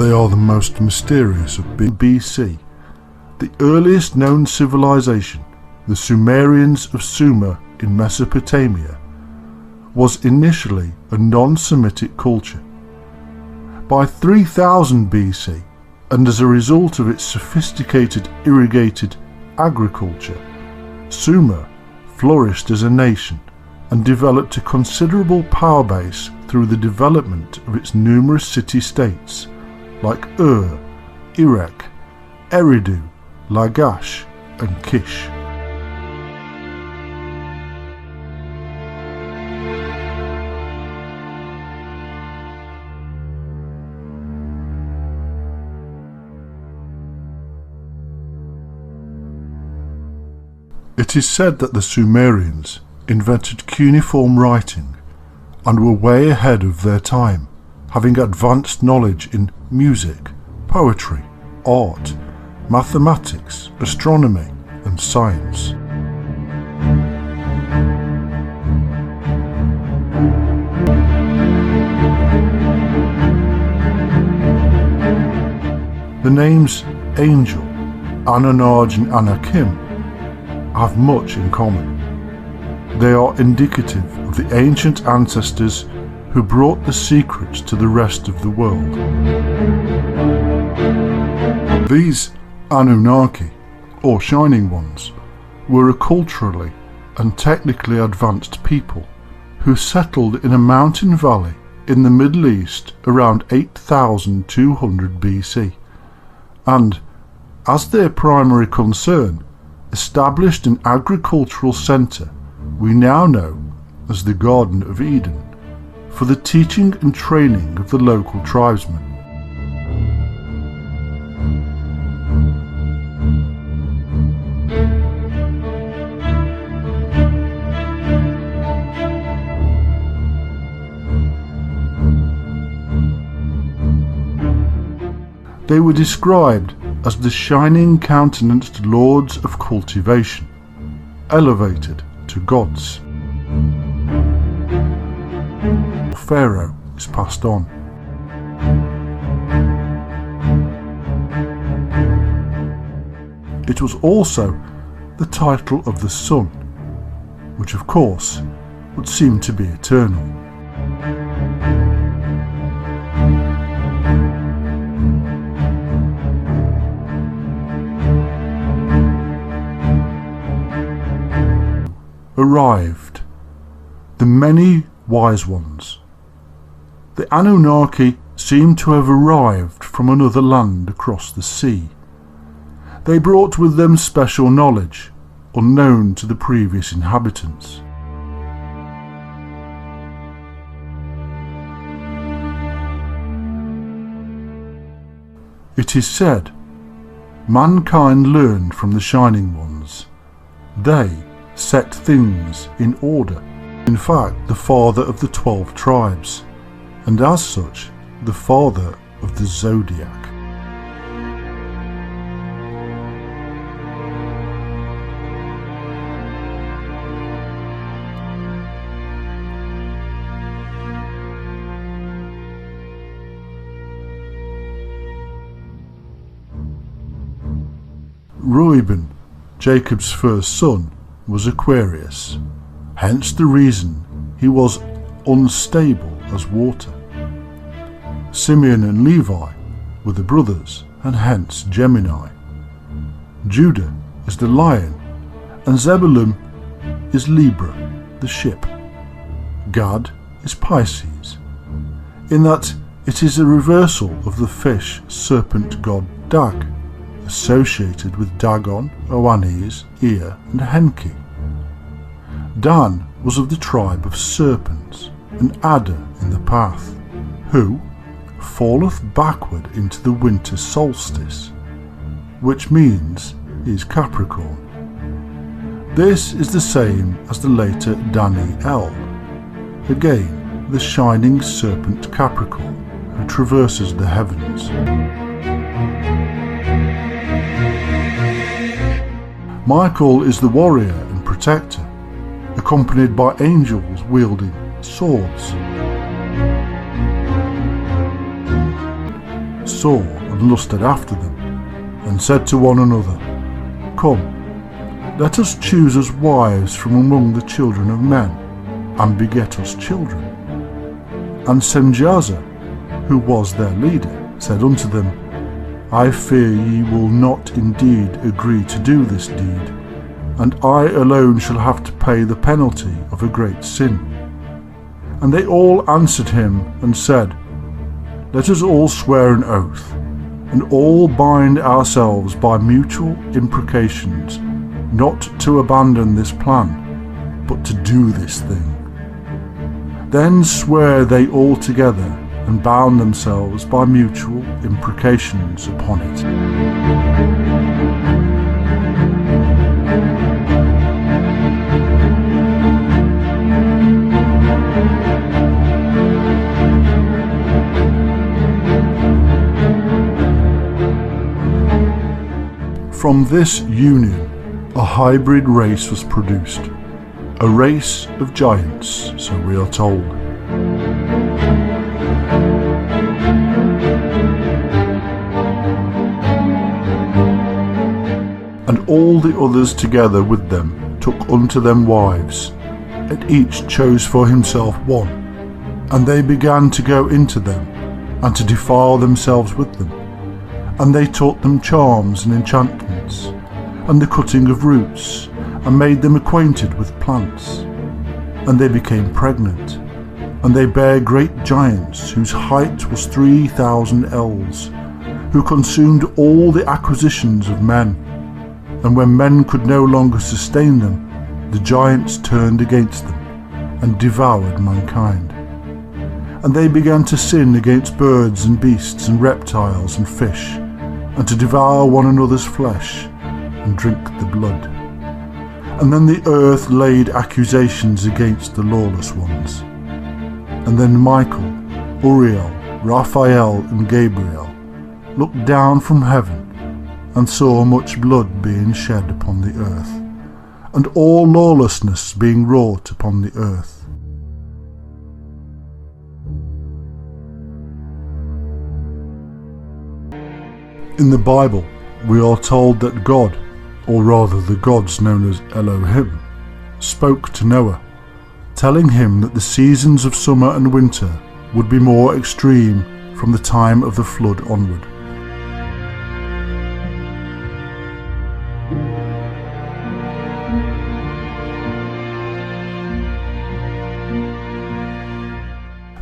they are the most mysterious of BC. The earliest known civilization, the Sumerians of Sumer in Mesopotamia, was initially a non-Semitic culture. By 3000 BC, and as a result of its sophisticated irrigated agriculture, Sumer flourished as a nation and developed a considerable power base through the development of its numerous city-states like Ur, Erech, Eridu, Lagash and Kish. It is said that the Sumerians invented cuneiform writing and were way ahead of their time, having advanced knowledge in music, poetry, art, mathematics, astronomy and science. The names Angel, Anonaj and Anakim have much in common. They are indicative of the ancient ancestors who brought the secrets to the rest of the world. These Anunnaki, or Shining Ones, were a culturally and technically advanced people who settled in a mountain valley in the Middle East around 8200 BC, and, as their primary concern, established an agricultural centre we now know as the Garden of Eden for the teaching and training of the local tribesmen. They were described as the shining-countenanced lords of cultivation, elevated to gods. Pharaoh is passed on. It was also the title of the sun, which of course would seem to be eternal. Arrived, the many wise ones. The Anunnaki seem to have arrived from another land across the sea. They brought with them special knowledge, unknown to the previous inhabitants. It is said, mankind learned from the Shining Ones. They set things in order. In fact, the father of the 12 tribes, and as such, the father of the zodiac. Reuben, Jacob's first son, was Aquarius, hence the reason he was unstable as water. Simeon and Levi were the brothers, and hence Gemini. Judah is the lion, and Zebulun is Libra, the ship. Gad is Pisces, in that it is a reversal of the fish serpent god Dag, associated with Dagon, Oannes, Ea and Henki. Dan was of the tribe of serpents, an adder in the path, who falleth backward into the winter solstice, which means he is Capricorn. This is the same as the later Daniel, again the shining serpent Capricorn who traverses the heavens. Michael is the warrior and protector, accompanied by angels wielding swords. saw and lusted after them, and said to one another, Come, let us choose us wives from among the children of men, and beget us children. And Semjaza, who was their leader, said unto them, I fear ye will not indeed agree to do this deed, and I alone shall have to pay the penalty of a great sin. And they all answered him and said, Let us all swear an oath, and all bind ourselves by mutual imprecations, not to abandon this plan, but to do this thing. Then swear they all together, and bound themselves by mutual imprecations upon it. From this union, a hybrid race was produced, a race of giants, so we are told. And all the others together with them took unto them wives, and each chose for himself one, and they began to go into them, and to defile themselves with them. And they taught them charms and enchantments, and the cutting of roots, and made them acquainted with plants. And they became pregnant, and they bare great giants, whose height was 3,000 ells, who consumed all the acquisitions of men. And when men could no longer sustain them, the giants turned against them, and devoured mankind. And they began to sin against birds and beasts and reptiles and fish, and to devour one another's flesh, and drink the blood. And then the earth laid accusations against the lawless ones. And then Michael, Uriel, Raphael, and Gabriel looked down from heaven, and saw much blood being shed upon the earth, and all lawlessness being wrought upon the earth. In the Bible, we are told that God, or rather the gods known as Elohim, spoke to Noah, telling him that the seasons of summer and winter would be more extreme from the time of the flood onward.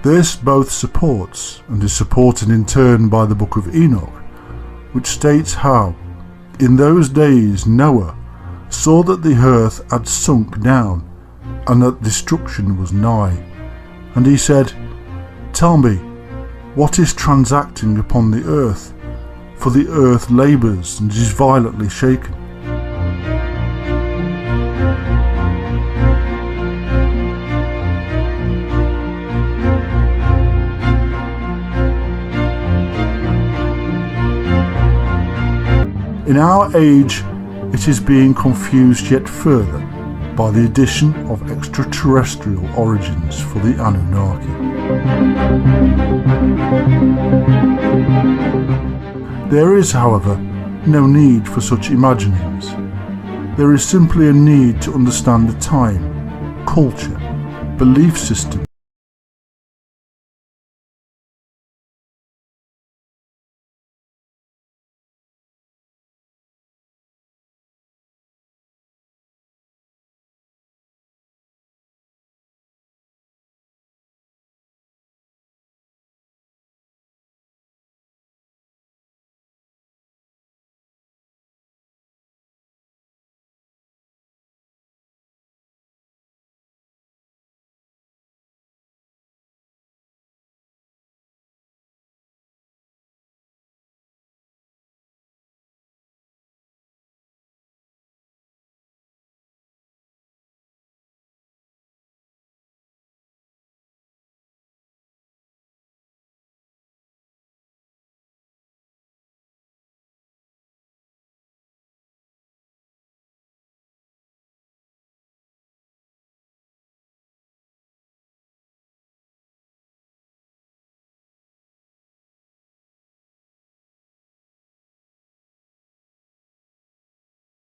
This both supports and is supported in turn by the book of Enoch, which states how, in those days Noah saw that the earth had sunk down, and that destruction was nigh. And he said, Tell me, what is transacting upon the earth? For the earth labours and is violently shaken. In our age, it is being confused yet further by the addition of extraterrestrial origins for the Anunnaki. There is, however, no need for such imaginings. There is simply a need to understand the time, culture, belief system,